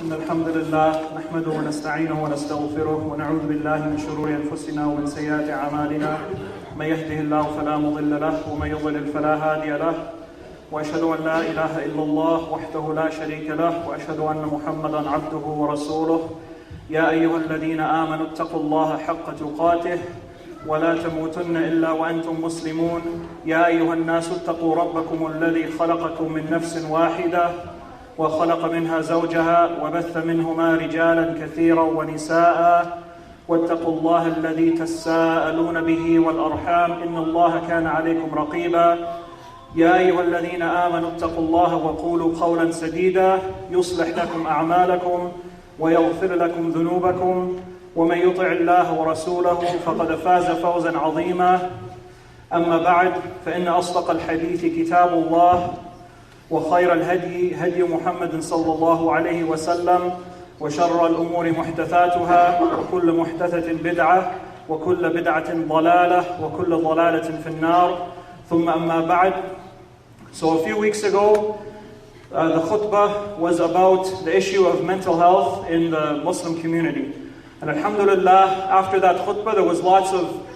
إن الحمد لله نحمده ونستعينه ونستغفره ونعوذ بالله من شرور أنفسنا ومن سيئات أعمالنا من يهده الله فلا مضل له ومن يضلل فلا هادي له وأشهد أن لا إله إلا الله وحده لا شريك له وأشهد أن محمدا عبده ورسوله يا أيها الذين آمنوا اتقوا الله حق تقاته ولا تموتن إلا وأنتم مسلمون يا أيها الناس اتقوا ربكم الذي خلقكم من نفس واحدة وخلق منها زوجها وبث منهما رجالا كثيرا ونساء واتقوا الله الذي تساءلون به والأرحام إن الله كان عليكم رقيبا يا أيها الذين آمنوا اتقوا الله وقولوا قولا سديدا يصلح لكم أعمالكم ويغفر لكم ذنوبكم ومن يطع الله ورسوله فقد فاز فوزا عظيما أما بعد فإن أصدق الحديث كتاب الله وخير الهدي هدي محمد صلى الله عليه وسلم وشر الأمور محدثاتها وكل محدثة بدعة وكل بدعة ضلالة وكل ضلالة في النار ثم أما بعد. So a few weeks ago the khutbah was about the issue of mental health in the Muslim community. And alhamdulillah, after that khutbah there was lots of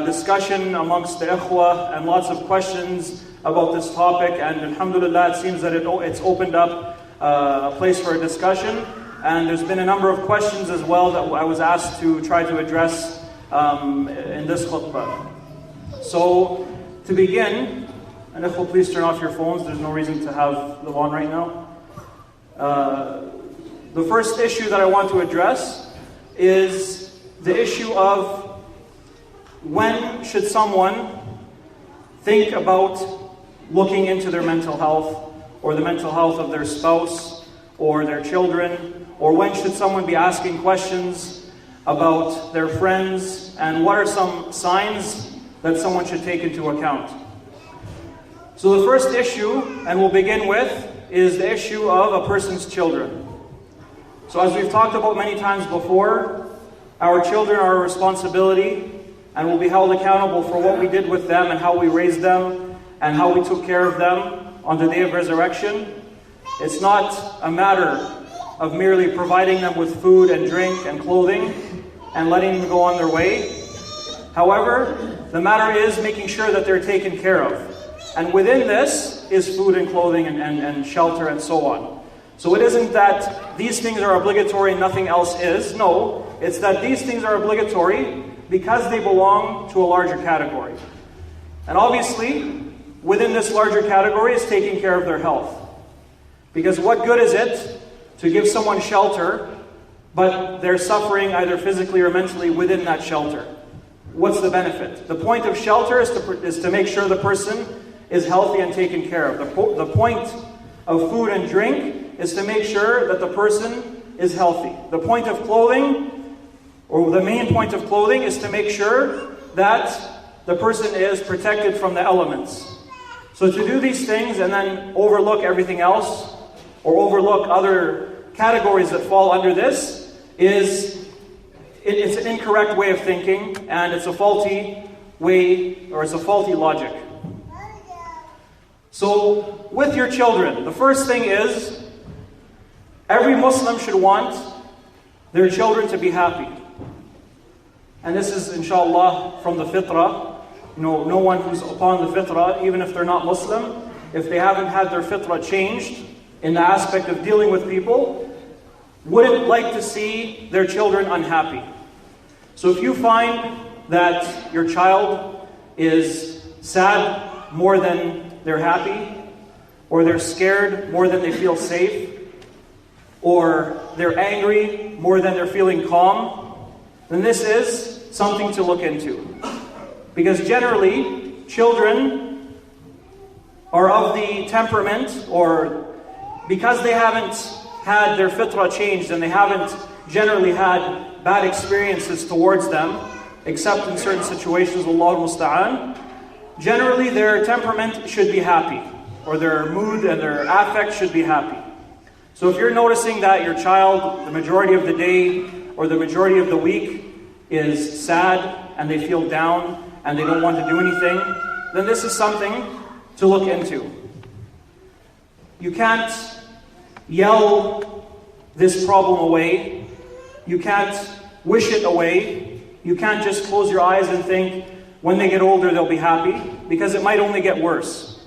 discussion amongst the ikhwah and lots of questions about this topic, and alhamdulillah it seems that it's opened up a place for a discussion, and there's been a number of questions as well that I was asked to try to address in this khutbah. So to begin, and ikhwah, please turn off your phones, there's no reason to have them on right now. The first issue that I want to address is the issue of when should someone think about looking into their mental health or the mental health of their spouse or their children, or when should someone be asking questions about their friends, and what are some signs that someone should take into account. So the first issue, and we'll begin with, is the issue of a person's children. So as we've talked about many times before, our children are a responsibility and will be held accountable for what we did with them and how we raised them and how we took care of them on the day of resurrection. It's not a matter of merely providing them with food and drink and clothing and letting them go on their way. However, the matter is making sure that they're taken care of. And within this is food and clothing and shelter and so on. So it isn't that these things are obligatory and nothing else is. No, it's that these things are obligatory because they belong to a larger category. And obviously, within this larger category is taking care of their health. Because what good is it to give someone shelter, but they're suffering either physically or mentally within that shelter? What's the benefit? The point of shelter is to make sure the person is healthy and taken care of. The point of food and drink is to make sure that the person is healthy. The point of clothing, or the main point of clothing, is to make sure that the person is protected from the elements. So to do these things and then overlook everything else, or overlook other categories that fall under this, it's an incorrect way of thinking, and it's a faulty way, or it's a faulty logic. So with your children, the first thing is, every Muslim should want their children to be happy. And this is, inshallah, from the fitrah. No one who's upon the fitrah, even if they're not Muslim, if they haven't had their fitrah changed in the aspect of dealing with people, wouldn't like to see their children unhappy. So if you find that your child is sad more than they're happy, or they're scared more than they feel safe, or they're angry more than they're feeling calm, then this is something to look into. Because generally, children are of the temperament, or because they haven't had their fitrah changed and they haven't generally had bad experiences towards them, except in certain situations, Allahu musta'an, generally their temperament should be happy, or their mood and their affect should be happy. So if you're noticing that your child, the majority of the day or the majority of the week, is sad and they feel down and they don't want to do anything, then this is something to look into. You can't yell this problem away. You can't wish it away. You can't just close your eyes and think, when they get older they'll be happy, because it might only get worse.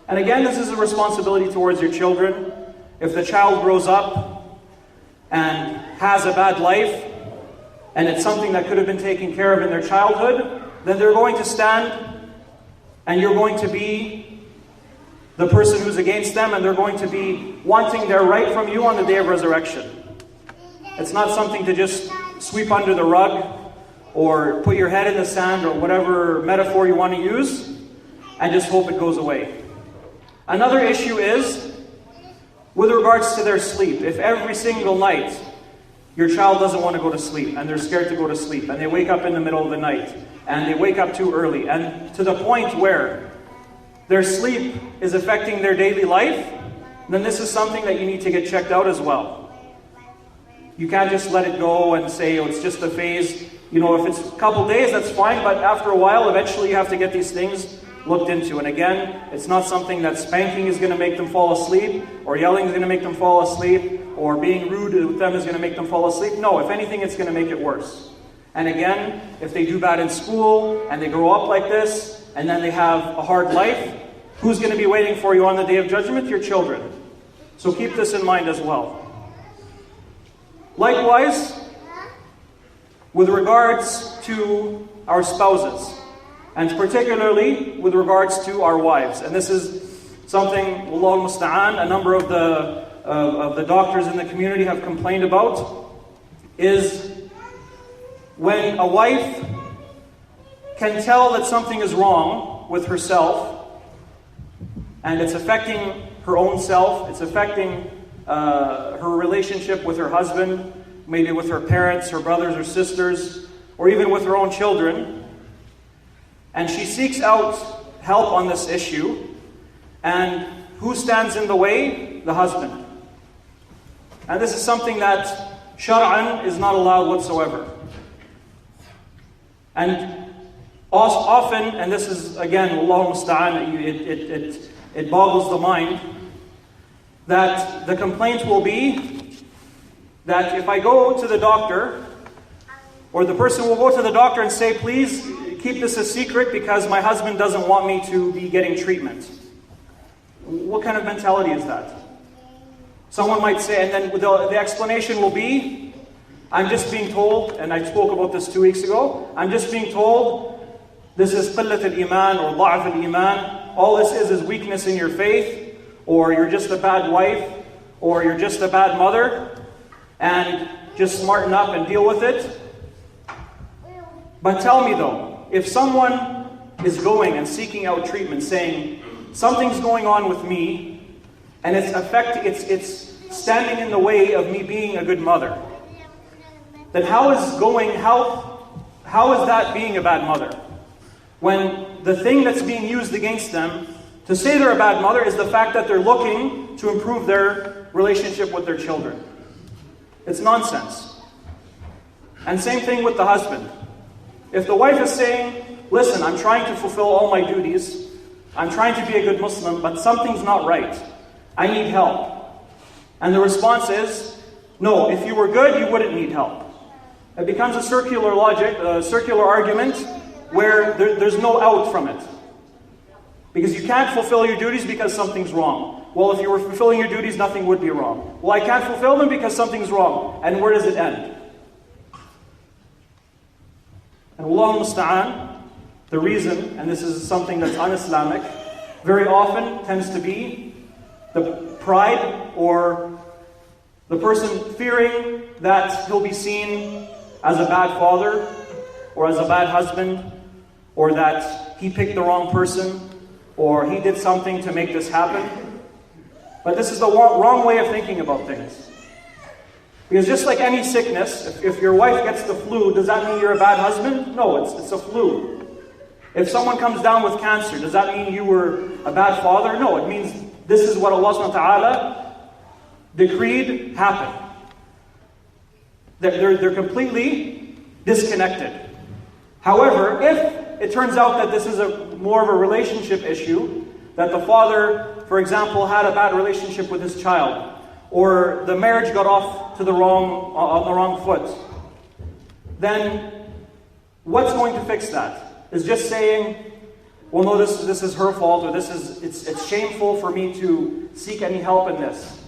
And again, this is a responsibility towards your children. If the child grows up and has a bad life, and it's something that could have been taken care of in their childhood, then they're going to stand, and you're going to be the person who's against them, and they're going to be wanting their right from you on the day of resurrection. It's not something to just sweep under the rug, or put your head in the sand, or whatever metaphor you want to use, and just hope it goes away. Another issue is with regards to their sleep. If every single night your child doesn't want to go to sleep, and they're scared to go to sleep, and they wake up in the middle of the night, and they wake up too early, and to the point where their sleep is affecting their daily life, then this is something that you need to get checked out as well. You can't just let it go and say, oh, it's just a phase. You know, if it's a couple days, that's fine, but after a while, eventually you have to get these things looked into. And again, it's not something that spanking is going to make them fall asleep, or yelling is going to make them fall asleep, or being rude with them is going to make them fall asleep. No, if anything, it's going to make it worse. And again, if they do bad in school, and they grow up like this, and then they have a hard life, who's going to be waiting for you on the day of judgment? Your children. So keep this in mind as well. Likewise, with regards to our spouses, and particularly with regards to our wives. And this is something, Wallahu musta'an, a number of the doctors in the community have complained about, is when a wife can tell that something is wrong with herself, and it's affecting her own self, it's affecting her relationship with her husband, maybe with her parents, her brothers or sisters, or even with her own children. And she seeks out help on this issue. And who stands in the way? The husband. And this is something that Shar'an is not allowed whatsoever. And often, and this is again, Wallahu musta'an, it boggles the mind, that the complaint will be that if I go to the doctor, or the person will go to the doctor and say, please keep this a secret because my husband doesn't want me to be getting treatment. What kind of mentality is that? Someone might say, and then the explanation will be, I'm just being told, and I spoke about this 2 weeks ago, I'm just being told this is qillat al-iman or da'af al-iman. All this is weakness in your faith, or you're just a bad wife, or you're just a bad mother, and just smarten up and deal with it. But tell me though, if someone is going and seeking out treatment, saying, something's going on with me, and it's standing in the way of me being a good mother, then how is that being a bad mother? When the thing that's being used against them to say they're a bad mother is the fact that they're looking to improve their relationship with their children. It's nonsense. And same thing with the husband. If the wife is saying, listen, I'm trying to fulfill all my duties, I'm trying to be a good Muslim, but something's not right, I need help. And the response is, no, if you were good, you wouldn't need help. It becomes a circular logic, a circular argument, where there's no out from it. Because you can't fulfill your duties because something's wrong. Well, if you were fulfilling your duties, nothing would be wrong. Well, I can't fulfill them because something's wrong. And where does it end? And Wallahu musta'an, the reason, and this is something that's un-Islamic, very often tends to be the pride or the person fearing that he'll be seen as a bad father or as a bad husband, or that he picked the wrong person, or he did something to make this happen. But this is the wrong way of thinking about things. Because just like any sickness, if your wife gets the flu, does that mean you're a bad husband? No, it's a flu. If someone comes down with cancer, does that mean you were a bad father? No, it means this is what Allah subhanahu wa ta'ala decreed happen. They're completely disconnected. However, if it turns out that this is more of a relationship issue, that the father, for example, had a bad relationship with his child, or the marriage got off to on the wrong foot, then what's going to fix that? Is just saying, well, no, this is her fault, or it's shameful for me to seek any help in this,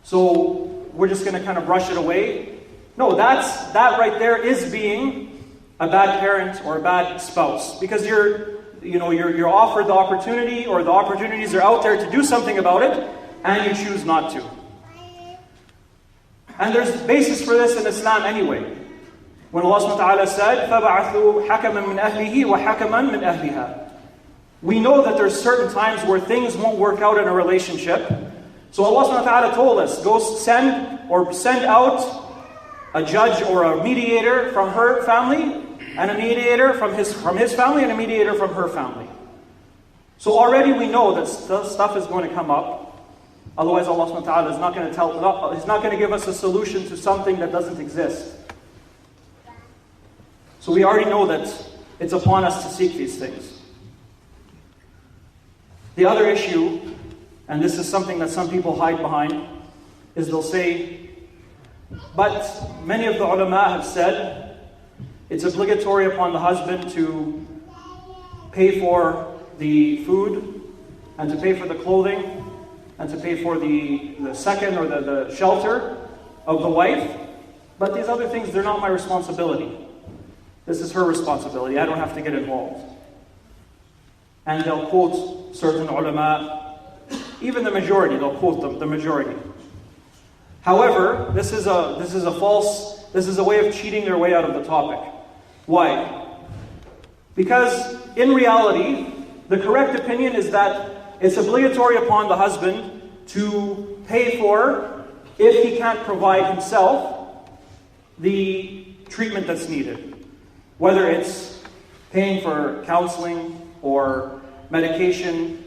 so we're just going to kind of brush it away? No, that right there is being a bad parent or a bad spouse, because you're offered the opportunity, or the opportunities are out there to do something about it, and you choose not to. And there's basis for this in Islam anyway. When Allah subhanahu wa ta'ala said, فَبَعَثُوا حَكَمًا مِنْ أَهْلِهِ وَحَكَمًا مِنْ أَهْلِهَا. We know that there's certain times where things won't work out in a relationship. So Allah subhanahu wa ta'ala told us, go send out a judge or a mediator from her family, and a mediator from his family, and a mediator from her family. So already we know that stuff is going to come up. Otherwise Allah subhanahu wa ta'ala is not going to He's not going to give us a solution to something that doesn't exist. So we already know that it's upon us to seek these things. The other issue, and this is something that some people hide behind, is they'll say, but many of the ulama have said it's obligatory upon the husband to pay for the food, and to pay for the clothing, and to pay for the second or the shelter of the wife. But these other things, they're not my responsibility. This is her responsibility. I don't have to get involved. And they'll quote certain ulama, even the majority, they'll quote them, the majority. However, this is a way of cheating their way out of the topic. Why? Because in reality, the correct opinion is that it's obligatory upon the husband to pay for, if he can't provide himself, the treatment that's needed. Whether it's paying for counseling, or medication,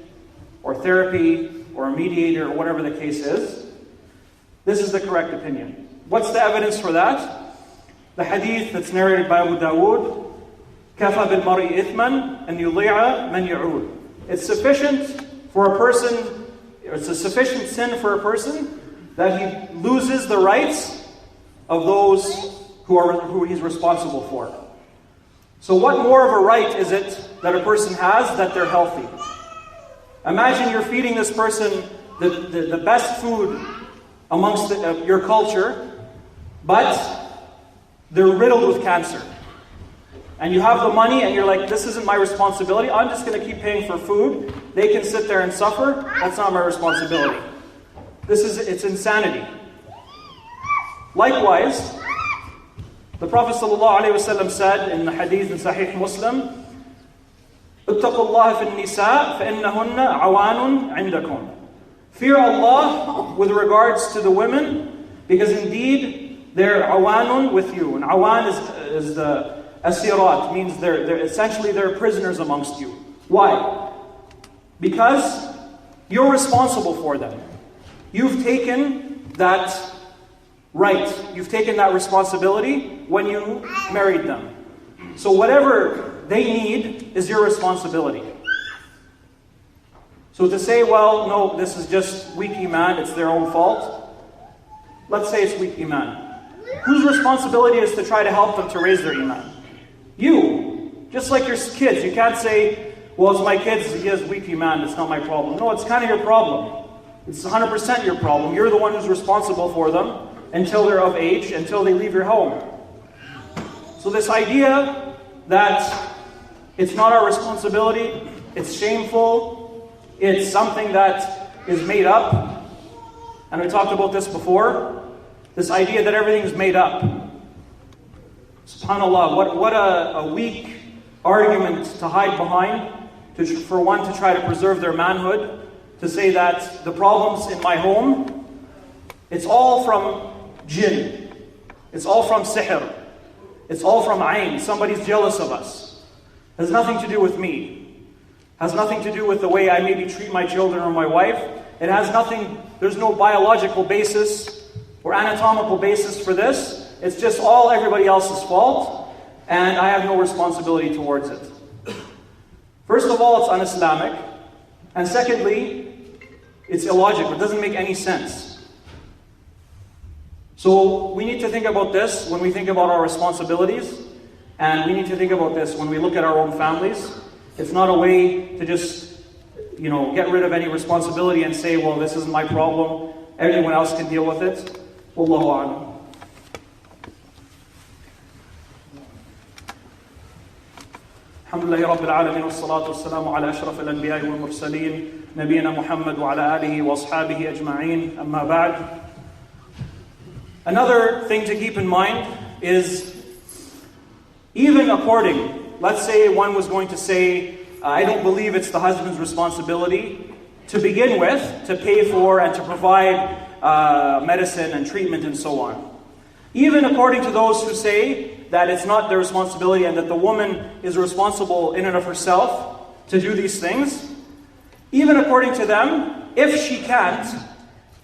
or therapy, or a mediator, or whatever the case is. This is the correct opinion. What's the evidence for that? The hadith that's narrated by Abu Dawood, كَفَى بِالْمَرْءِ إِثْمًا أَنْ يُضِيعَ مَنْ يَعُودُ. It's sufficient it's a sufficient sin for a person that he loses the rights of those who he's responsible for. So what more of a right is it that a person has that they're healthy? Imagine you're feeding this person the best food amongst your culture, but they're riddled with cancer. And you have the money and you're like, this isn't my responsibility, I'm just going to keep paying for food. They can sit there and suffer, that's not my responsibility. It's insanity. Likewise, the Prophet ﷺ said in the hadith in Sahih Muslim, اتقوا الله في النساء فإنهن عوان عندكم. Fear Allah with regards to the women, because indeed they're awanun with you. And awan is the asirat, means they're essentially prisoners amongst you. Why? Because you're responsible for them. You've taken that right. You've taken that responsibility when you married them. So whatever they need is your responsibility. So to say, well, no, this is just weak iman, it's their own fault. Let's say it's weak iman. Whose responsibility is to try to help them to raise their iman? You. Just like your kids. You can't say, well, it's my kids, he has weak iman, it's not my problem. No, it's kind of your problem. It's 100% your problem. You're the one who's responsible for them until they're of age, until they leave your home. So this idea that it's not our responsibility, it's shameful, it's something that is made up, and we talked about this before, this idea that everything is made up. SubhanAllah, what a weak argument to hide behind, for one to try to preserve their manhood, to say that the problems in my home, it's all from jinn, it's all from sihr, it's all from ayn, somebody's jealous of us. Has nothing to do with me. Has nothing to do with the way I maybe treat my children or my wife. It has nothing, there's no biological basis or anatomical basis for this. It's just all everybody else's fault, and I have no responsibility towards it. First of all, it's un-Islamic. And secondly, it's illogical. It doesn't make any sense. So we need to think about this when we think about our responsibilities, and we need to think about this when we look at our own families. It's not a way to just, get rid of any responsibility and say, well, this isn't my problem, everyone else can deal with it. Wallahu a'lam. Alhamdulillahi Rabbil Alameen, wassalatu wassalamu ala ashraf al-anbiya wal mursaleen, nabiyina Muhammad wa ala alihi wa ashabihi ajma'een, amma ba'd. Another thing to keep in mind is, even let's say one was going to say, I don't believe it's the husband's responsibility to begin with to pay for and to provide medicine and treatment and so on. Even according to those who say that it's not their responsibility and that the woman is responsible in and of herself to do these things, even according to them, if she can't,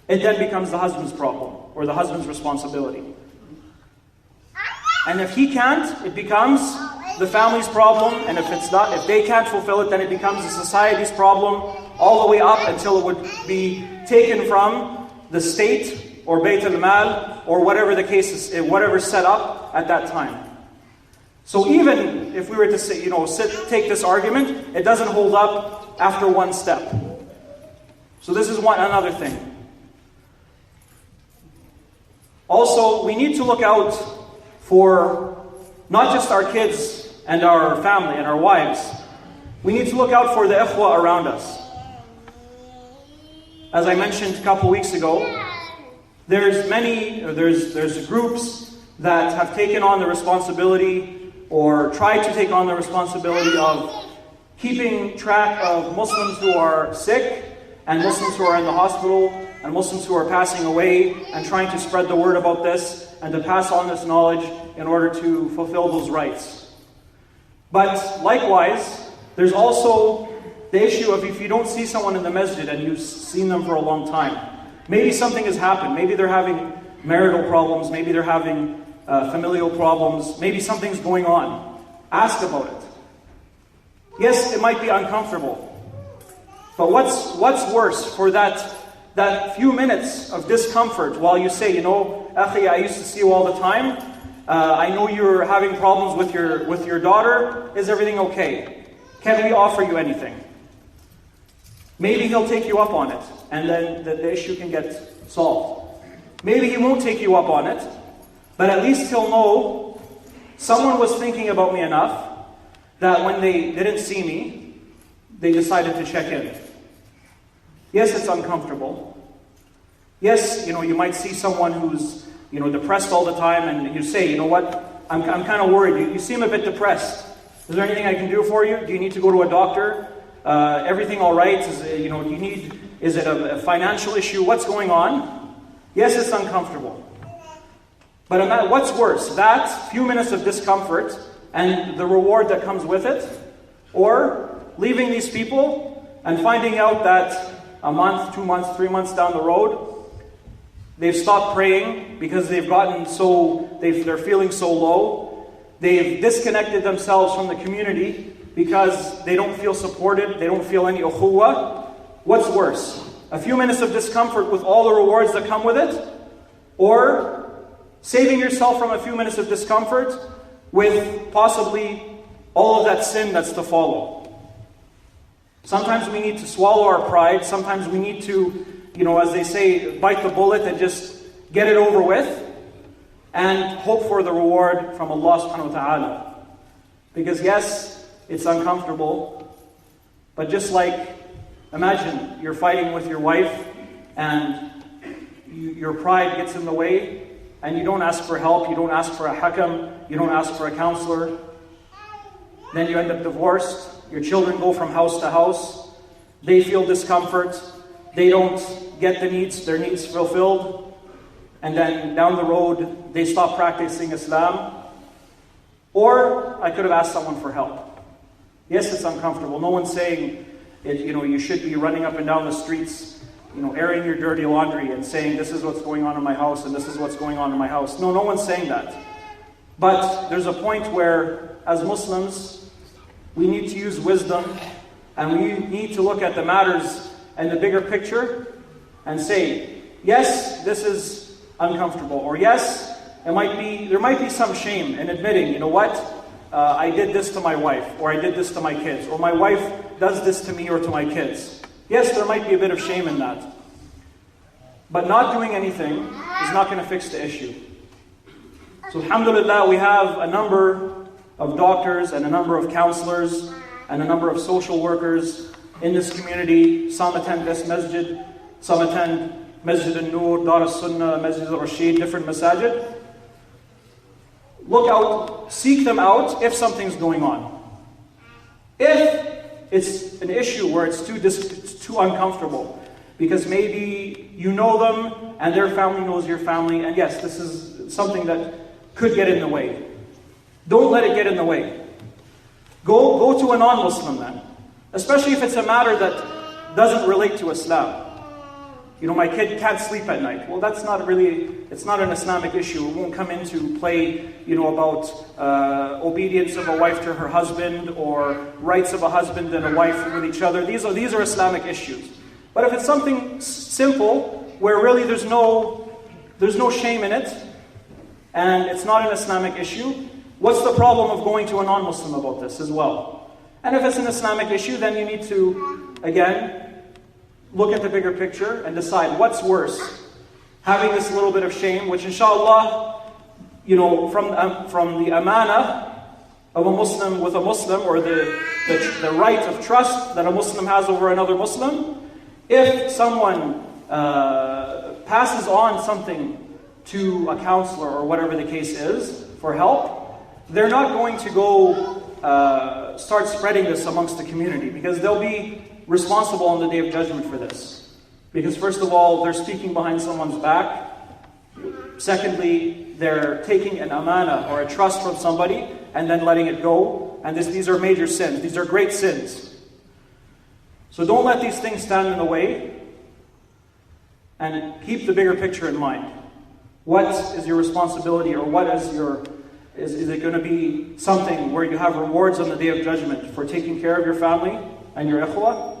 it then becomes the husband's problem or the husband's responsibility. And if he can't, it becomes the family's problem, and if they can't fulfill it, then it becomes the society's problem, all the way up until it would be taken from the state or Bayt al-Mal or whatever the case is, whatever's set up at that time. So even if we were to say, take this argument, it doesn't hold up after one step. So this is another thing. Also, we need to look out for not just our kids and our family and our wives. We need to look out for the ikhwa around us. As I mentioned a couple weeks ago, there's groups that have taken on the responsibility or tried to take on the responsibility of keeping track of Muslims who are sick and Muslims who are in the hospital and Muslims who are passing away, and trying to spread the word about this and to pass on this knowledge in order to fulfill those rights. But likewise, there's also the issue of if you don't see someone in the masjid and you've seen them for a long time, maybe something has happened, maybe they're having marital problems, maybe they're having familial problems, maybe something's going on. Ask about it. Yes, it might be uncomfortable, but what's worse for that few minutes of discomfort while you say, Akhi, I used to see you all the time. I know you're having problems with your daughter. Is everything okay? Can we offer you anything? Maybe he'll take you up on it, and then the issue can get solved. Maybe he won't take you up on it, but at least he'll know someone was thinking about me enough that when they didn't see me, they decided to check in. Yes, it's uncomfortable. Yes, you might see someone who's, depressed all the time, and you say, you know what, I'm kind of worried. You seem a bit depressed. Is there anything I can do for you? Do you need to go to a doctor? Everything all right? Is it a financial issue? What's going on? Yes, it's uncomfortable. But what's worse, that few minutes of discomfort and the reward that comes with it, or leaving these people and finding out that a month, 2 months, 3 months down the road, they've stopped praying because they're feeling so low. They've disconnected themselves from the community because they don't feel supported, they don't feel any ukhuwah. What's worse? A few minutes of discomfort with all the rewards that come with it? Or saving yourself from a few minutes of discomfort with possibly all of that sin that's to follow? Sometimes we need to swallow our pride. Sometimes we need to, as they say, bite the bullet and just get it over with and hope for the reward from Allah subhanahu wa ta'ala. Because yes, it's uncomfortable, but just like, imagine you're fighting with your wife and your pride gets in the way and you don't ask for help, you don't ask for a hakam, you don't ask for a counselor. Then you end up divorced. Your children go from house to house. They feel discomfort. They don't get their needs fulfilled. And then down the road, they stop practicing Islam. Or I could have asked someone for help. Yes, it's uncomfortable. No one's saying, you should be running up and down the streets, airing your dirty laundry and saying, this is what's going on in my house and this is what's going on in my house. No one's saying that. But there's a point where, as Muslims, we need to use wisdom and we need to look at the matters and the bigger picture and say, yes, this is uncomfortable. Or yes, there might be some shame in admitting, you know what, I did this to my wife, or I did this to my kids, or my wife does this to me or to my kids. Yes, there might be a bit of shame in that. But not doing anything is not going to fix the issue. So alhamdulillah, we have a number of doctors and a number of counselors and a number of social workers in this community. Some attend this masjid, some attend Masjid al-Nur, Dar al-Sunnah, Masjid al-Rashid, different masajid. Look out, seek them out if something's going on. If it's an issue where it's too uncomfortable, because maybe you know them and their family knows your family, and yes, this is something that could get in the way. Don't let it get in the way. Go to a non-Muslim then. Especially if it's a matter that doesn't relate to Islam. You know, my kid can't sleep at night. Well, it's not an Islamic issue. It won't come into play, you know, about obedience of a wife to her husband or rights of a husband and a wife with each other. These are Islamic issues. But if it's something simple, where really there's no shame in it, and it's not an Islamic issue, what's the problem of going to a non-Muslim about this as well? And if it's an Islamic issue, then you need to, again, look at the bigger picture and decide what's worse. Having this little bit of shame, which inshallah, you know, from the amana of a Muslim with a Muslim, or the right of trust that a Muslim has over another Muslim, if someone passes on something to a counselor or whatever the case is for help, they're not going to go start spreading this amongst the community, because they'll be responsible on the Day of Judgment for this. Because first of all, they're speaking behind someone's back. Secondly, they're taking an amana or a trust from somebody and then letting it go. And these are major sins. These are great sins. So don't let these things stand in the way, and keep the bigger picture in mind. What is your responsibility, or what is it going to be something where you have rewards on the Day of Judgment for taking care of your family and your ikhwah?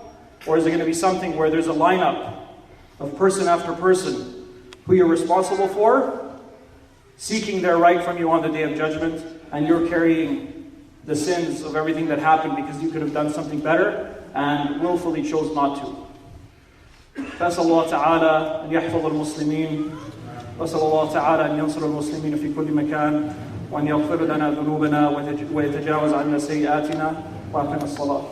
Or is it going to be something where there's a lineup of person after person who you're responsible for, seeking their right from you on the Day of Judgment, and you're carrying the sins of everything that happened because you could have done something better and willfully chose not to. فأسأل الله تعالى أن يحفظ المسلمين، وأسأل الله تعالى أن ينصر المسلمين في كل مكان، وأن يغفر لنا ذنوبنا ويتجاوز عنا سيئاتنا، وأقم الصلاة.